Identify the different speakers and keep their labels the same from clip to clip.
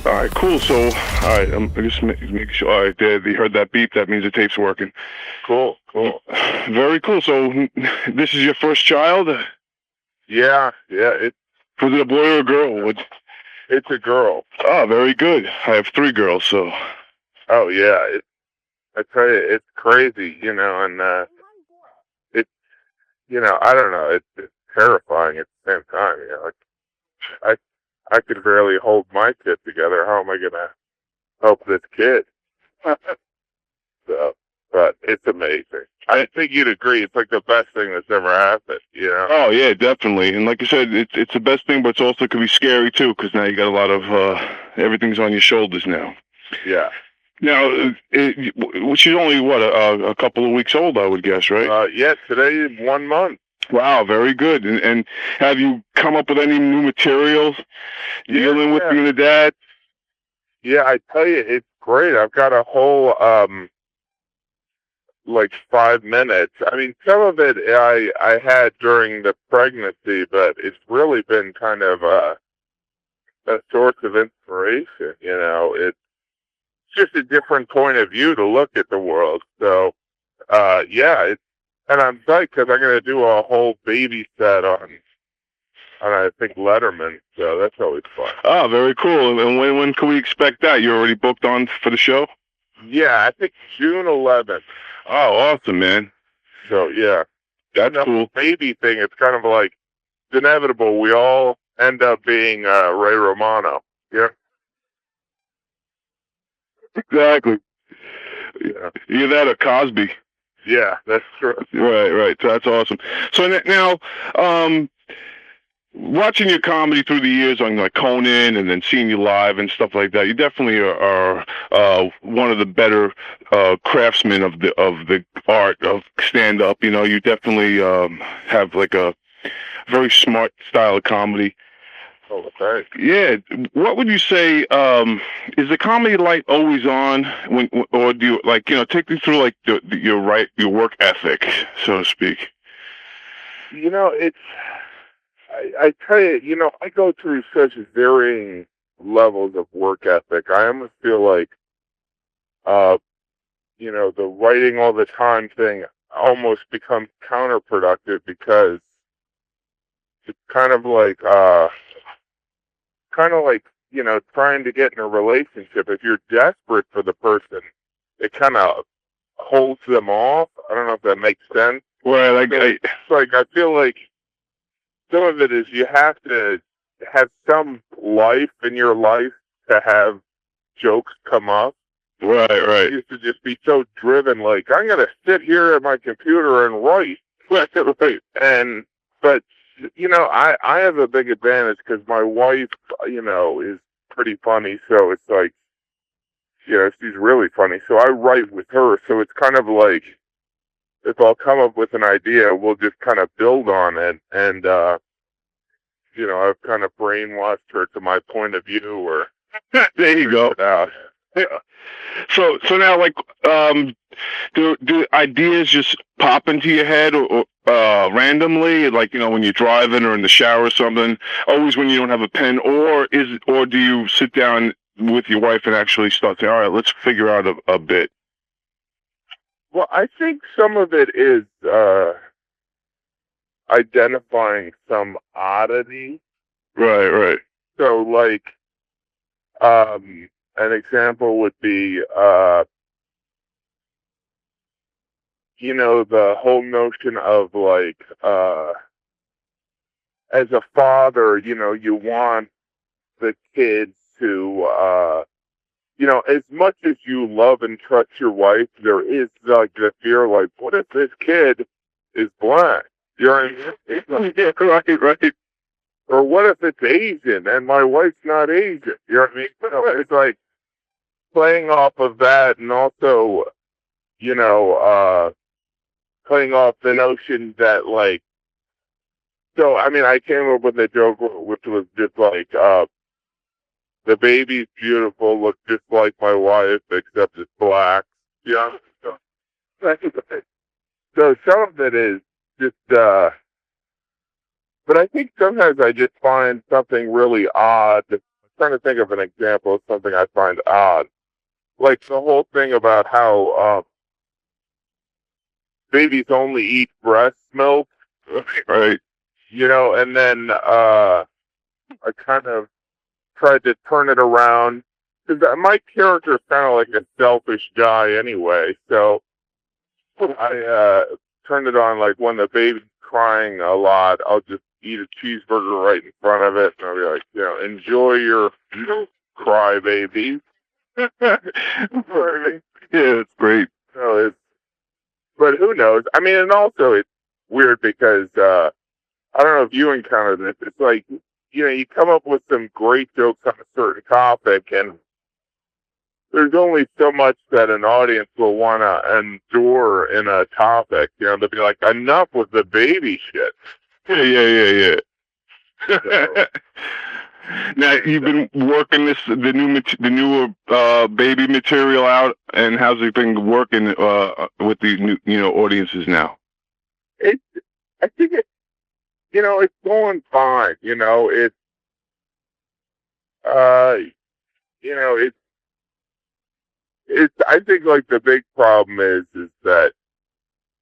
Speaker 1: All right, cool. So, all right, I'm just making sure. All right, they heard that beep. That means the tape's working.
Speaker 2: Cool.
Speaker 1: Very cool. So, this is your first child?
Speaker 2: Yeah.
Speaker 1: Was it a boy or a girl?
Speaker 2: It's a girl.
Speaker 1: Oh, very good. I have 3 girls, so.
Speaker 2: Oh yeah. I tell you, it's crazy, and it's, I don't know. It's terrifying at the same time. I could barely hold my kid together. How am I gonna help this kid? So, but it's amazing. I think you'd agree. It's like the best thing that's ever happened.
Speaker 1: Oh yeah, definitely. And like you said, it's the best thing, but it's also could be scary too, because now you got a lot of everything's on your shoulders now.
Speaker 2: Yeah.
Speaker 1: Now, she's only a couple of weeks old, I would guess, right?
Speaker 2: Yeah. Today is 1 month.
Speaker 1: Wow, very good. And have you come up with any new materials dealing with being a dad?
Speaker 2: Yeah, I tell you, it's great. I've got a whole like 5 minutes. I mean, some of it I had during the pregnancy, but it's really been kind of a source of inspiration. It's just a different point of view to look at the world. So, yeah, and I'm psyched because I'm going to do a whole baby set on I think Letterman. So that's always fun.
Speaker 1: Oh, very cool. And when can we expect that? You're already booked on for the show?
Speaker 2: Yeah, I think June 11th.
Speaker 1: Oh, awesome, man.
Speaker 2: So, yeah.
Speaker 1: That's cool.
Speaker 2: Baby thing, it's kind of like, it's inevitable. We all end up being Ray Romano. Yeah.
Speaker 1: Exactly. Yeah. Either that or Cosby.
Speaker 2: Yeah, that's true.
Speaker 1: Right. So that's awesome. So now, watching your comedy through the years on like Conan and then seeing you live and stuff like that, you definitely are one of the better craftsmen of the art of stand up. You definitely have like a very smart style of comedy.
Speaker 2: Oh, thanks.
Speaker 1: Yeah. What would you say? Is the comedy light always on or do you take me through like your work ethic, so to speak?
Speaker 2: It's. I tell you, I go through such varying levels of work ethic. I almost feel like, the writing all the time thing almost becomes counterproductive because it's kind of like, trying to get in a relationship. If you're desperate for the person, it kind of holds them off. I don't know if that makes sense.
Speaker 1: Well,
Speaker 2: it's like, I feel like some of it is you have to have some life in your life to have jokes come up.
Speaker 1: Right.
Speaker 2: I used to just be so driven, like, I'm going to sit here at my computer and write. But, I have a big advantage because my wife, is pretty funny. So it's like, she's really funny. So I write with her. So it's kind of like, if I'll come up with an idea, we'll just kind of build on it. And, I've kind of brainwashed her to my point of view. Or
Speaker 1: there you go. Yeah. So now, like, do ideas just pop into your head or randomly, like when you're driving or in the shower or something? Always when you don't have a pen, or do you sit down with your wife and actually start saying, all right, let's figure out a bit?
Speaker 2: Well, I think some of it is identifying some oddity.
Speaker 1: Right.
Speaker 2: So, like, an example would be, the whole notion of, like, as a father, you want the kids to, as much as you love and trust your wife, there is, like, the fear, like, what if this kid is black? You know what I mean?
Speaker 1: Yeah, right.
Speaker 2: Or what if it's Asian and my wife's not Asian? You know what I mean? It's like playing off of that, and also, playing off the notion that, like, so, I mean, I came up with a joke which was just like, the baby's beautiful, looks just like my wife, except it's black. Yeah. So some of it is just, but I think sometimes I just find something really odd trying to think of an example of something I find odd. Like the whole thing about how babies only eat breast milk,
Speaker 1: Right.
Speaker 2: and then I kind of tried to turn it around because my character is kind of like a selfish guy anyway. So I turned it on like when the baby's crying a lot, I'll just eat a cheeseburger right in front of it, and I'll be like, enjoy your cry, baby.
Speaker 1: Yeah, it's great.
Speaker 2: But who knows? I mean, and also it's weird because I don't know if you encountered this. It's like, you come up with some great jokes on a certain topic, and there's only so much that an audience will want to endure in a topic. They'll be like, enough with the baby shit.
Speaker 1: Yeah. So. Now you've been working the newer baby material out, and how's it been working with the new audiences now?
Speaker 2: I think it's going fine. I think like the big problem is that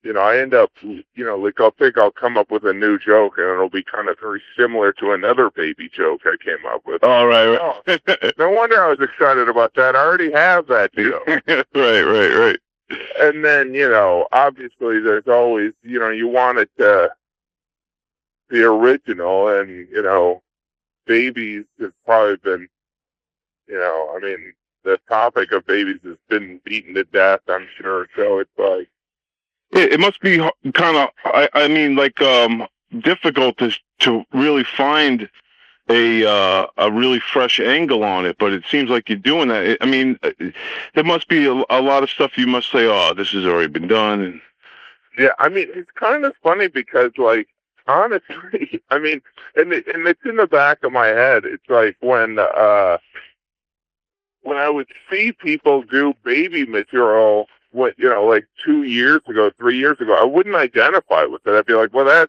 Speaker 2: I end up, like I'll come up with a new joke and it'll be kind of very similar to another baby joke I came up with.
Speaker 1: Oh, right.
Speaker 2: No wonder I was excited about that. I already have that joke.
Speaker 1: Right.
Speaker 2: And then, obviously there's always, you want it to be original, and, babies have probably been, I mean, the topic of babies has been beaten to death, I'm sure. So it's like,
Speaker 1: it must be kind of, I mean, like, difficult to really find a really fresh angle on it, but it seems like you're doing that. I mean, there must be a lot of stuff you must say, oh, this has already been done. And
Speaker 2: yeah, I mean, it's kind of funny because, like, honestly, I mean, and it's in the back of my head. It's like when I would see people do baby material, like 2 years ago, 3 years ago, I wouldn't identify with it. I'd be like, well,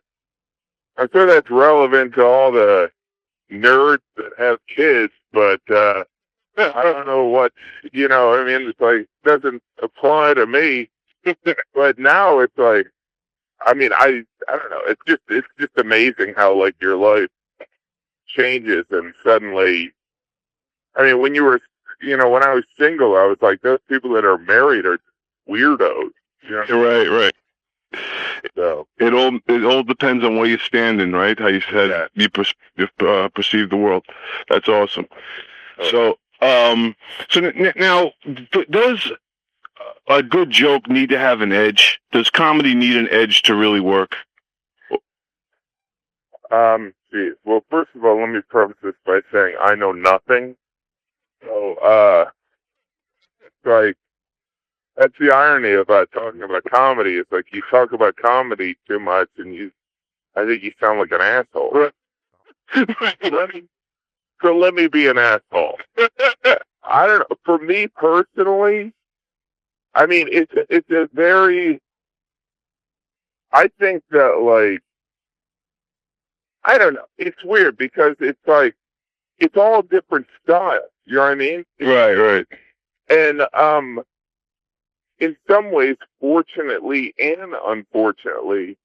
Speaker 2: I'm sure that's relevant to all the nerds that have kids, but I don't know what, I mean, it's like, doesn't apply to me. But now it's like, I mean, I don't know. It's just amazing how, like, your life changes, and suddenly, I mean, when when I was single, I was like, those people that are married are weirdos.
Speaker 1: Right.
Speaker 2: So
Speaker 1: it all depends on where you're standing, right? How you said you perceive the world. That's awesome. Okay. So now, does a good joke need to have an edge? Does comedy need an edge to really work?
Speaker 2: Geez. Well, first of all, let me preface this by saying I know nothing. So, like, that's the irony about talking about comedy. It's like you talk about comedy too much, and I think you sound like an asshole. So let me be an asshole. I don't know. For me personally, I mean, it's a very. I think that, like, I don't know. It's weird because it's like it's all different styles. You know what I mean?
Speaker 1: Right.
Speaker 2: And in some ways, fortunately and unfortunately,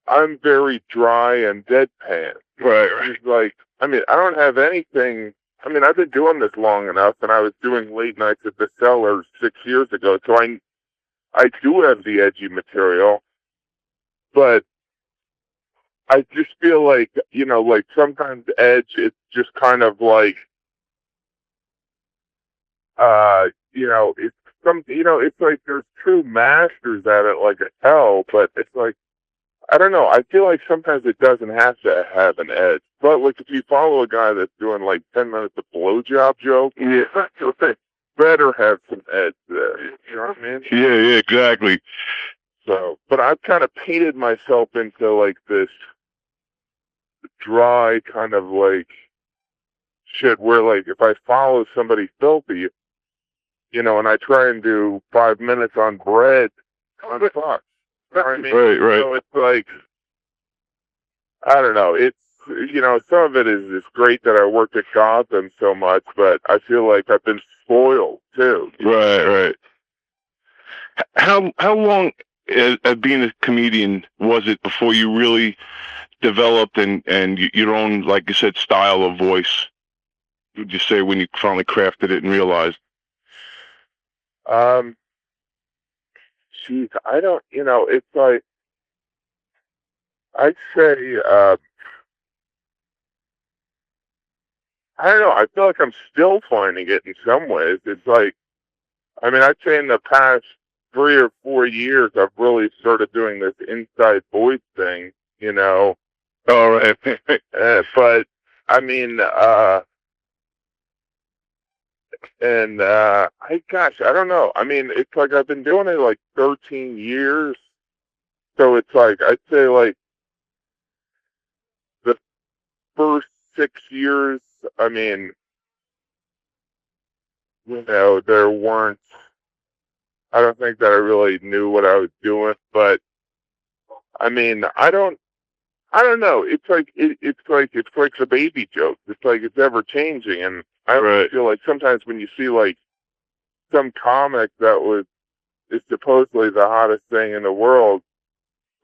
Speaker 2: I'm very dry and deadpan.
Speaker 1: Right.
Speaker 2: It's like, I mean, I don't have anything. I mean, I've been doing this long enough, and I was doing late nights at the Cellar 6 years ago, so I do have the edgy material, but I just feel like, like sometimes edge, it's just kind of like, it's like there's true masters at it, like a hell, but it's like, I don't know. I feel like sometimes it doesn't have to have an edge. But like if you follow a guy that's doing like 10 minutes of blowjob joke, better have some edge there. You know what I mean?
Speaker 1: Yeah, exactly.
Speaker 2: So, but I've kind of painted myself into like this dry kind of like shit where like if I follow somebody filthy, and I try and do 5 minutes on bread, I'm fucked. You know what I mean?
Speaker 1: Right.
Speaker 2: So it's like, I don't know. It's some of it is great that I worked at Gotham so much, but I feel like I've been spoiled too.
Speaker 1: Right. How long being a comedian was it before you really developed and your own, like you said, style of voice? Would you say when you finally crafted it and realized?
Speaker 2: Geez, I don't. It's like I'd say. I don't know. I feel like I'm still finding it in some ways. It's like, I'd say in the past 3 or 4 years, I've really started doing this inside voice thing.
Speaker 1: All right.
Speaker 2: But I mean, I don't know. It's like I've been doing it like 13 years. So it's like, I'd say like the first 6 years, there weren't, I don't think that I really knew what I was doing, but I don't know. It's like, it's like the baby joke. It's like it's ever changing. And I feel like sometimes when you see like some comic that is supposedly the hottest thing in the world,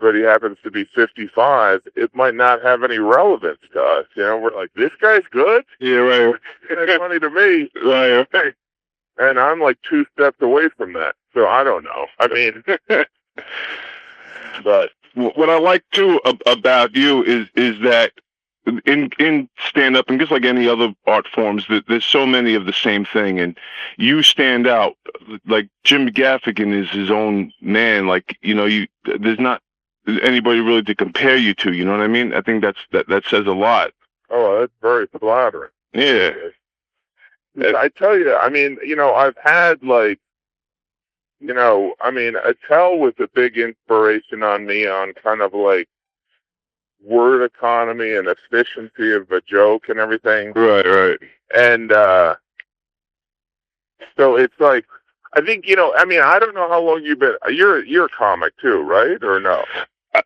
Speaker 2: but he happens to be 55, it might not have any relevance to us. We're like, this guy's good?
Speaker 1: Yeah, right.
Speaker 2: It's funny to me.
Speaker 1: Right.
Speaker 2: And I'm like 2 steps away from that. So I don't know.
Speaker 1: But what I like too about you is that in stand up and just like any other art forms, that there's so many of the same thing, and you stand out. Like Jim Gaffigan is his own man. Like there's not anybody really to compare you to. You know what I mean? I think that says a lot.
Speaker 2: Oh, that's very flattering.
Speaker 1: Yeah.
Speaker 2: I tell you, I've had like, Attell was a big inspiration on me on kind of like word economy and efficiency of a joke and everything.
Speaker 1: Right.
Speaker 2: And so it's like, I think, I don't know how long you've been, you're a comic too, right? Or no?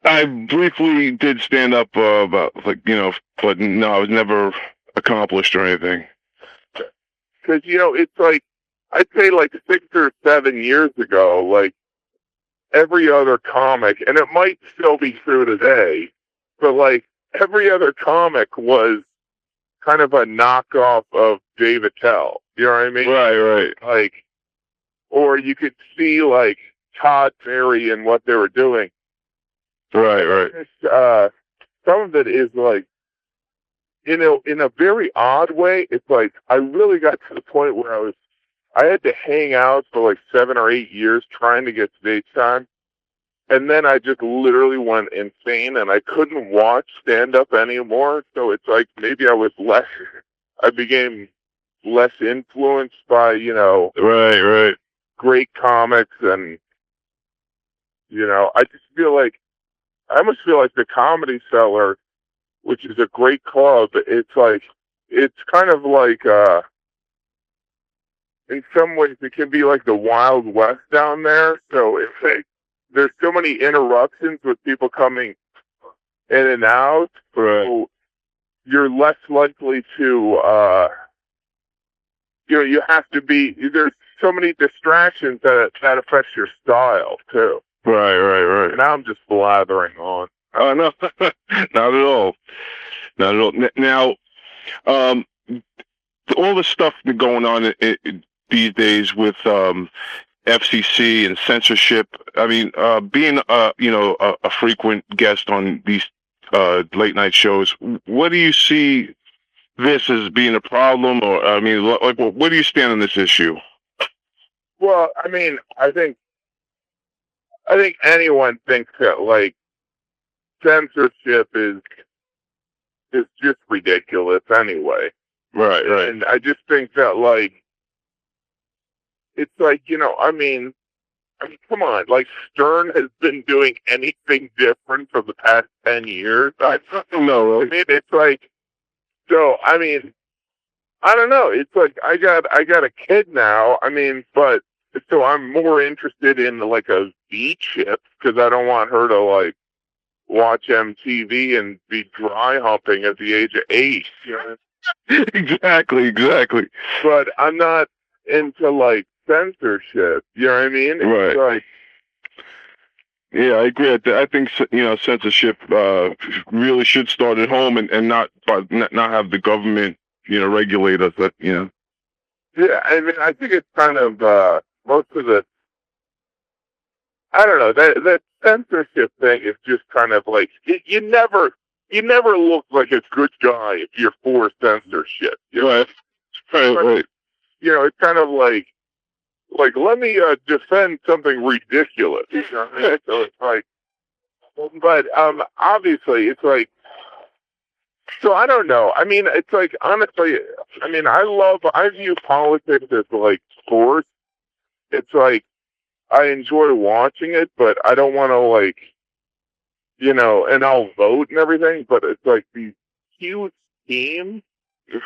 Speaker 1: I briefly did stand up, but no, I was never accomplished or anything.
Speaker 2: Because, it's like, I'd say like 6 or 7 years ago, like every other comic, and it might still be true today, but like every other comic was kind of a knockoff of Dave Attell. You know what I mean?
Speaker 1: Right.
Speaker 2: Like, or you could see like Todd Ferry and what they were doing.
Speaker 1: Right.
Speaker 2: Some of it is like, in a very odd way, it's like I really got to the point where I had to hang out for like 7 or 8 years trying to get stage time. And then I just literally went insane and I couldn't watch stand up anymore. So it's like maybe I became less influenced by,
Speaker 1: Right.
Speaker 2: great comics. And, I almost feel like the Comedy Cellar, which is a great club, it's kind of like, in some ways it can be like the Wild West down there. So it's like, there's so many interruptions with people coming in and out.
Speaker 1: Right.
Speaker 2: So you're less likely to, you have to be, there's so many distractions that affects your style too.
Speaker 1: Right.
Speaker 2: And I'm just blathering on.
Speaker 1: Oh, no, not at all. Now, all the stuff going on these days with FCC and censorship. Being a frequent guest on these late night shows, what do you see this as being a problem, or where do you stand on this issue?
Speaker 2: Well, I think anyone thinks that like censorship is just ridiculous anyway.
Speaker 1: Right.
Speaker 2: And I just think that like it's like, come on, like Stern has been doing anything different for the past 10 years. I don't know. It's like, so I don't know. It's like I got a kid now. But so I'm more interested in like a V chip because I don't want her to like watch MTV and be dry humping at the age of 8. You know?
Speaker 1: Exactly.
Speaker 2: But I'm not into like censorship. You know what I mean?
Speaker 1: Right.
Speaker 2: It's like,
Speaker 1: yeah, I agree. I think censorship really should start at home and not have the government regulate us.
Speaker 2: Yeah, I mean, I think it's kind of most of the. I don't know, that censorship thing is just kind of like you never look like a good guy if you're for censorship. You know?
Speaker 1: Right.
Speaker 2: You know, it's kind of like let me defend something ridiculous. You know what I mean? So it's like, but obviously it's like, so I don't know. I mean, it's like, honestly, I mean, I view politics as like sports. It's like, I enjoy watching it, but I don't want to like, and I'll vote and everything, but it's like these huge teams.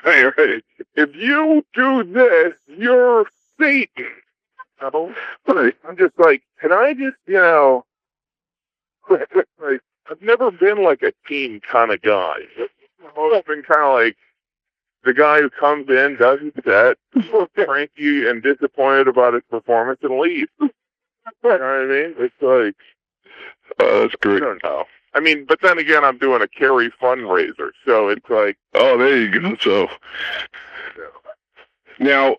Speaker 2: Right. If you do this, you're Satan. But I'm just like, can I just, like, I've never been like a team kind of guy. I've always been kind of like the guy who comes in, does his set, cranky and disappointed about his performance, and leaves. You know what I mean? It's like,
Speaker 1: that's great.
Speaker 2: I don't know. I mean, but then again, I'm doing a Kerry fundraiser, so it's like,
Speaker 1: oh, there you go. So now,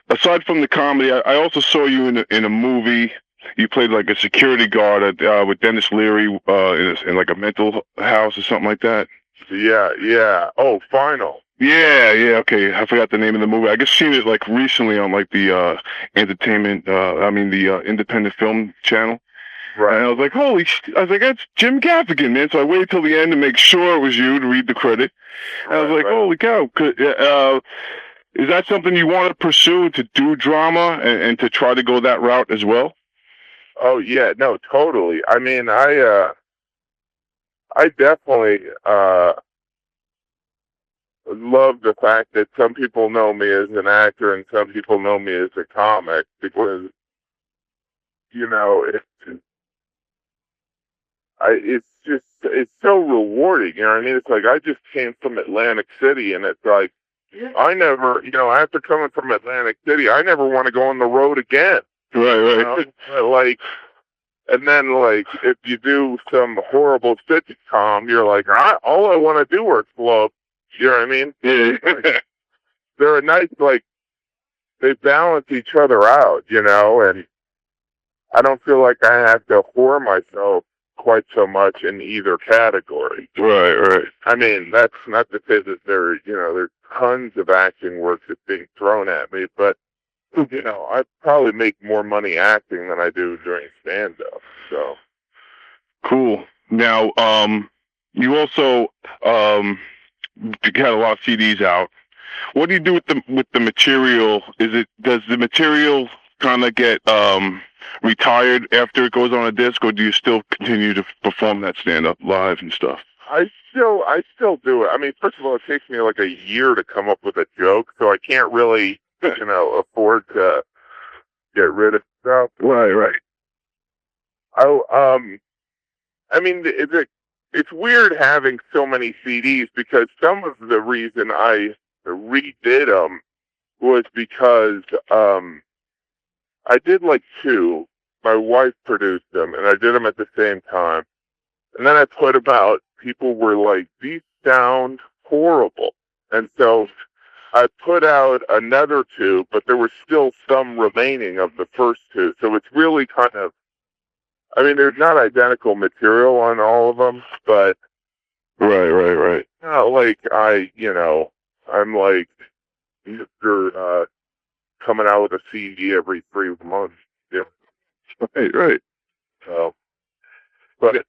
Speaker 1: aside from the comedy, I also saw you in a movie. You played like a security guard with Dennis Leary in like a mental house or something like that.
Speaker 2: Yeah. Oh, Final.
Speaker 1: Yeah. Okay, I forgot the name of the movie. I just seen it like recently on like the the independent film channel.
Speaker 2: Right.
Speaker 1: And I was like, that's Jim Gaffigan, man. So I waited till the end to make sure it was you to read the credit. And I was like, holy cow. Is that something you want to pursue, to do drama and to try to go that route as well?
Speaker 2: Oh, yeah. No, totally. I mean, I definitely love the fact that some people know me as an actor and some people know me as a comic, because, it's so rewarding. You know what I mean? It's like, I just came from Atlantic City, and it's like, I never, after coming from Atlantic City, I never want to go on the road again.
Speaker 1: Right.
Speaker 2: Like, and then, like, if you do some horrible sitcom, you're like, all I want to do are clubs. You know what I mean?
Speaker 1: Yeah.
Speaker 2: They're a nice, like, they balance each other out, and I don't feel like I have to whore myself quite so much in either category.
Speaker 1: Right.
Speaker 2: I mean, that's not to say that there's tons of acting work that's being thrown at me, but, I probably make more money acting than I do doing stand-up, so.
Speaker 1: Cool. Now, you also, had a lot of CDs out. What do you do with the material? Does the material kind of get, retired after it goes on a disc, or do you still continue to perform that stand-up live and stuff?
Speaker 2: I still do it. I mean, first of all, it takes me like a year to come up with a joke, so I can't really, afford to get rid of stuff.
Speaker 1: Right.
Speaker 2: I mean, it's weird having so many CDs, because some of the reason I redid them was because I did like 2. My wife produced them, and I did them at the same time. And then I put about, people were like, these sound horrible. And so I put out another 2, but there was still some remaining of the first 2. So it's really kind of, I mean, there's not identical material on all of them, but.
Speaker 1: Right.
Speaker 2: Like, I'm like, you're coming out with a CD every 3 months. Yeah.
Speaker 1: Right.
Speaker 2: So, but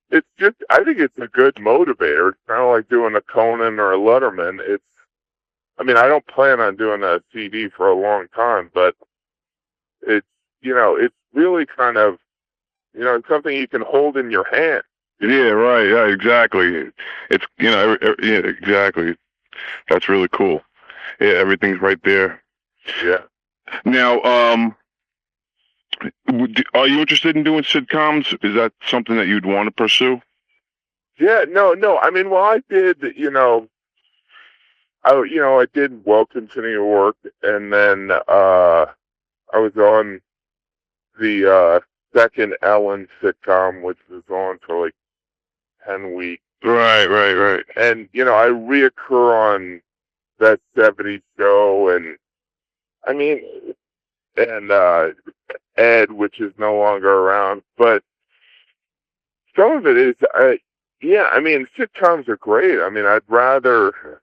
Speaker 2: it's just, I think it's a good motivator. It's kind of like doing a Conan or a Letterman. I don't plan on doing a CD for a long time, but it's really kind of, it's something you can hold in your hand.
Speaker 1: Yeah, right. Yeah, exactly. It's, yeah, exactly. That's really cool. Yeah, everything's right there.
Speaker 2: Yeah.
Speaker 1: Now, Are you interested in doing sitcoms? Is that something that you'd want to pursue?
Speaker 2: Yeah, no. I mean, well, I did, I did Welcome to New York, and then I was on the second Ellen sitcom, which was on for like 10 weeks.
Speaker 1: Right.
Speaker 2: And, I reoccur on that 70s show, and I mean, and Ed, which is no longer around. But some of it is, yeah, I mean, sitcoms are great. I mean, I'd rather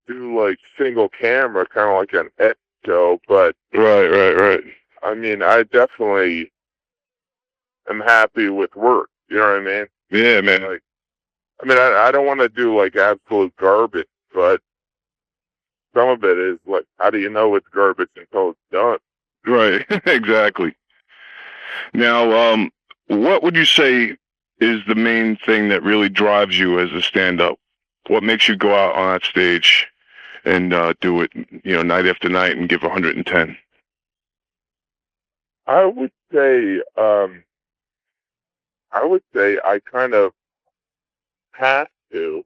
Speaker 2: do like single camera, kind of like an Ed show, but
Speaker 1: Right.
Speaker 2: I mean, I definitely am happy with work. You know what I mean?
Speaker 1: Yeah, man.
Speaker 2: Like, I mean, I don't want to do like absolute garbage, but some of it is like, how do you know it's garbage until it's done?
Speaker 1: Right, exactly. Now, what would you say is the main thing that really drives you as a stand-up? What makes you go out on that stage and do it, night after night and give 110?
Speaker 2: I would say, I kind of have to,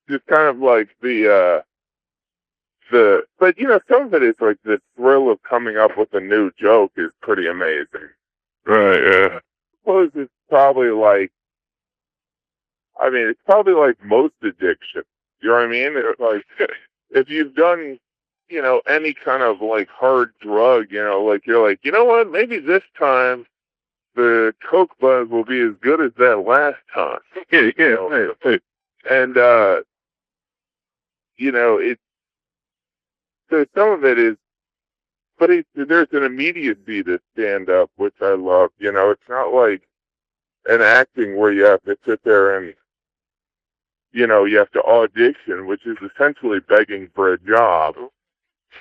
Speaker 2: just kind of like but some of it is like the thrill of coming up with a new joke is pretty amazing.
Speaker 1: Right, yeah.
Speaker 2: I suppose it's probably like, it's probably like most addiction. You know what I mean? It's like, if you've done, any kind of like hard drug, like you're like, you know what? Maybe this time the Coke buzz will be as good as that last time.
Speaker 1: Yeah. Hey.
Speaker 2: And, it's, so some of it is, but there's an immediacy to stand up, which I love. It's not like an acting where you have to sit there and, you have to audition, which is essentially begging for a job.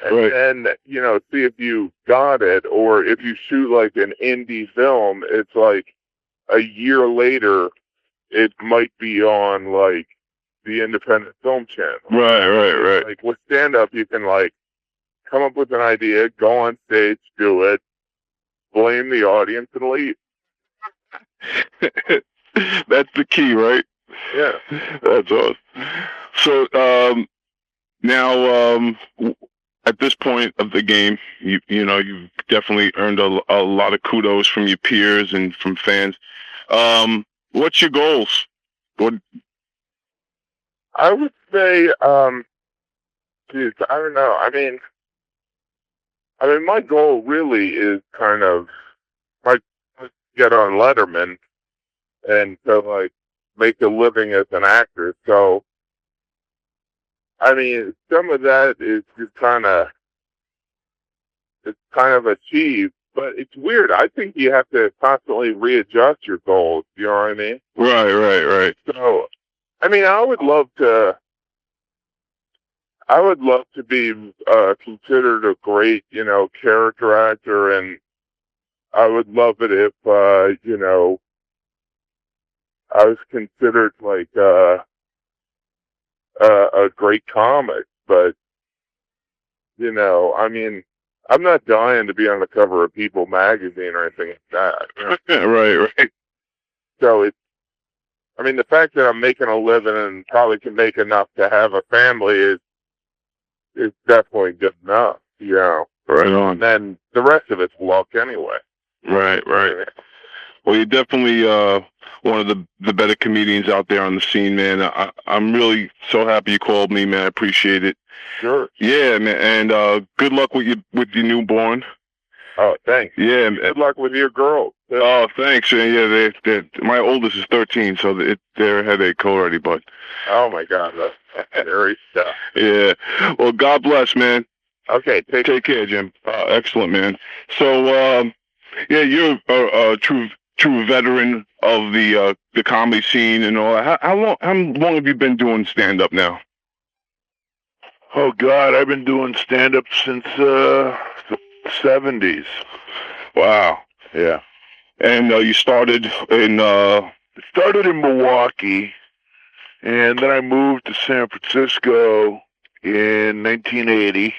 Speaker 2: And
Speaker 1: Right.
Speaker 2: then, see if you got it, or if you shoot like an indie film, it's like a year later, it might be on like the independent film channel.
Speaker 1: Right.
Speaker 2: Like with stand up, you can like come up with an idea, go on stage, do it, blame the audience, and leave.
Speaker 1: That's the key, right?
Speaker 2: Yeah.
Speaker 1: That's awesome. So, now, at this point of the game, you've definitely earned a lot of kudos from your peers and from fans. What's your goals? What?
Speaker 2: I would say, geez, I don't know. I mean, my goal really is kind of like get on Letterman and to like make a living as an actor. So, I mean, some of that is just it's kind of achieved, but it's weird. I think you have to constantly readjust your goals. You know what I mean?
Speaker 1: Right.
Speaker 2: So, I mean, I would love to be considered a great, character actor, and I would love it if, I was considered like a great comic. But, I mean, I'm not dying to be on the cover of People magazine or anything like that.
Speaker 1: Right.
Speaker 2: So I mean, the fact that I'm making a living and probably can make enough to have a family is definitely good enough,
Speaker 1: Right on.
Speaker 2: And then the rest of it's luck anyway.
Speaker 1: Right. Well, you're definitely one of the better comedians out there on the scene, man. I'm really so happy you called me, man. I appreciate it.
Speaker 2: Sure.
Speaker 1: Yeah, man. And good luck with your newborn.
Speaker 2: Oh, thanks.
Speaker 1: Yeah.
Speaker 2: Good luck with your girls.
Speaker 1: Oh, thanks. Yeah, my oldest is 13, so they're a headache already. But
Speaker 2: oh my God, that's scary stuff.
Speaker 1: Yeah. Well, God bless, man.
Speaker 2: Okay,
Speaker 1: take care, Jim. Excellent, man. So, yeah, you're a true veteran of the comedy scene and all that. How long have you been doing stand up now?
Speaker 3: Oh God, I've been doing stand up since the 70s.
Speaker 1: Wow.
Speaker 3: Yeah.
Speaker 1: And you started in
Speaker 3: Milwaukee, and then I moved to San Francisco in 1980.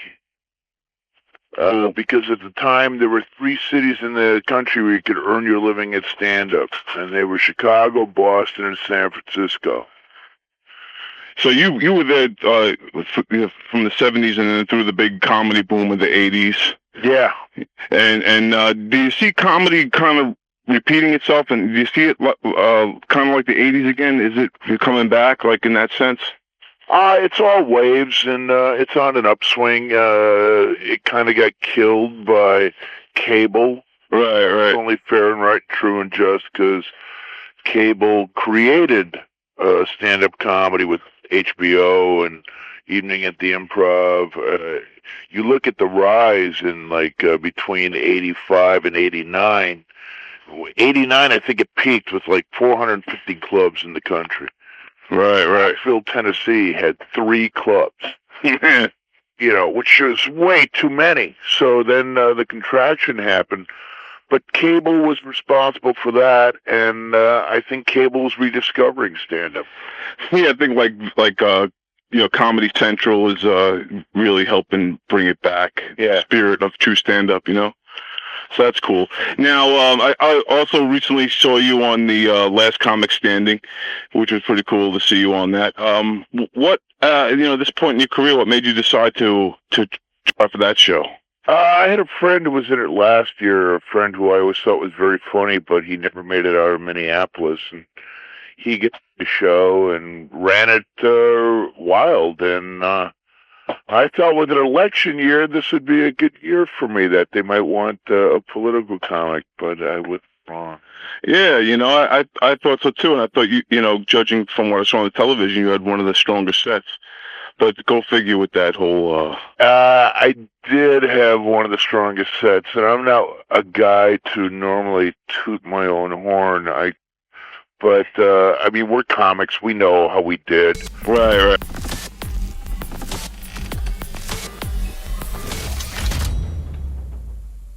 Speaker 3: because at the time there were 3 cities in the country where you could earn your living at stand-up, and they were Chicago, Boston, and San Francisco.
Speaker 1: So you were there from the 70s and then through the big comedy boom of the 80s.
Speaker 3: Yeah.
Speaker 1: And do you see comedy kind of repeating itself, and do you see it kind of like the 80s again? Is it coming back, like in that sense?
Speaker 3: It's all waves, and it's on an upswing. It kind of got killed by cable.
Speaker 1: Right.
Speaker 3: It's only fair and right, true and just, because cable created stand-up comedy with HBO and Evening at the Improv. You look at the rise in between 85 and 89. 89, I think it peaked with 450 clubs in the country.
Speaker 1: Right.
Speaker 3: Nashville, Tennessee had 3 clubs. Which is way too many. So then the contraction happened. But cable was responsible for that, and I think cable was rediscovering stand-up.
Speaker 1: Yeah, I think Comedy Central is really helping bring it back.
Speaker 3: Yeah.
Speaker 1: Spirit of true stand-up, So that's cool. Now, I also recently saw you on the Last Comic Standing, which was pretty cool to see you on that. What, at this point in your career, what made you decide to try for that show?
Speaker 3: I had a friend who was in it last year, a friend who I always thought was very funny, but he never made it out of Minneapolis. And he got the show and ran it wild. And I thought with an election year, this would be a good year for me, that they might want a political comic, but I was wrong.
Speaker 1: Yeah, I thought so too, and I thought judging from what I saw on the television, you had one of the strongest sets. But go figure with that whole.
Speaker 3: I did have one of the strongest sets, and I'm not a guy to normally toot my own horn. But we're comics. We know how we did.
Speaker 1: Right.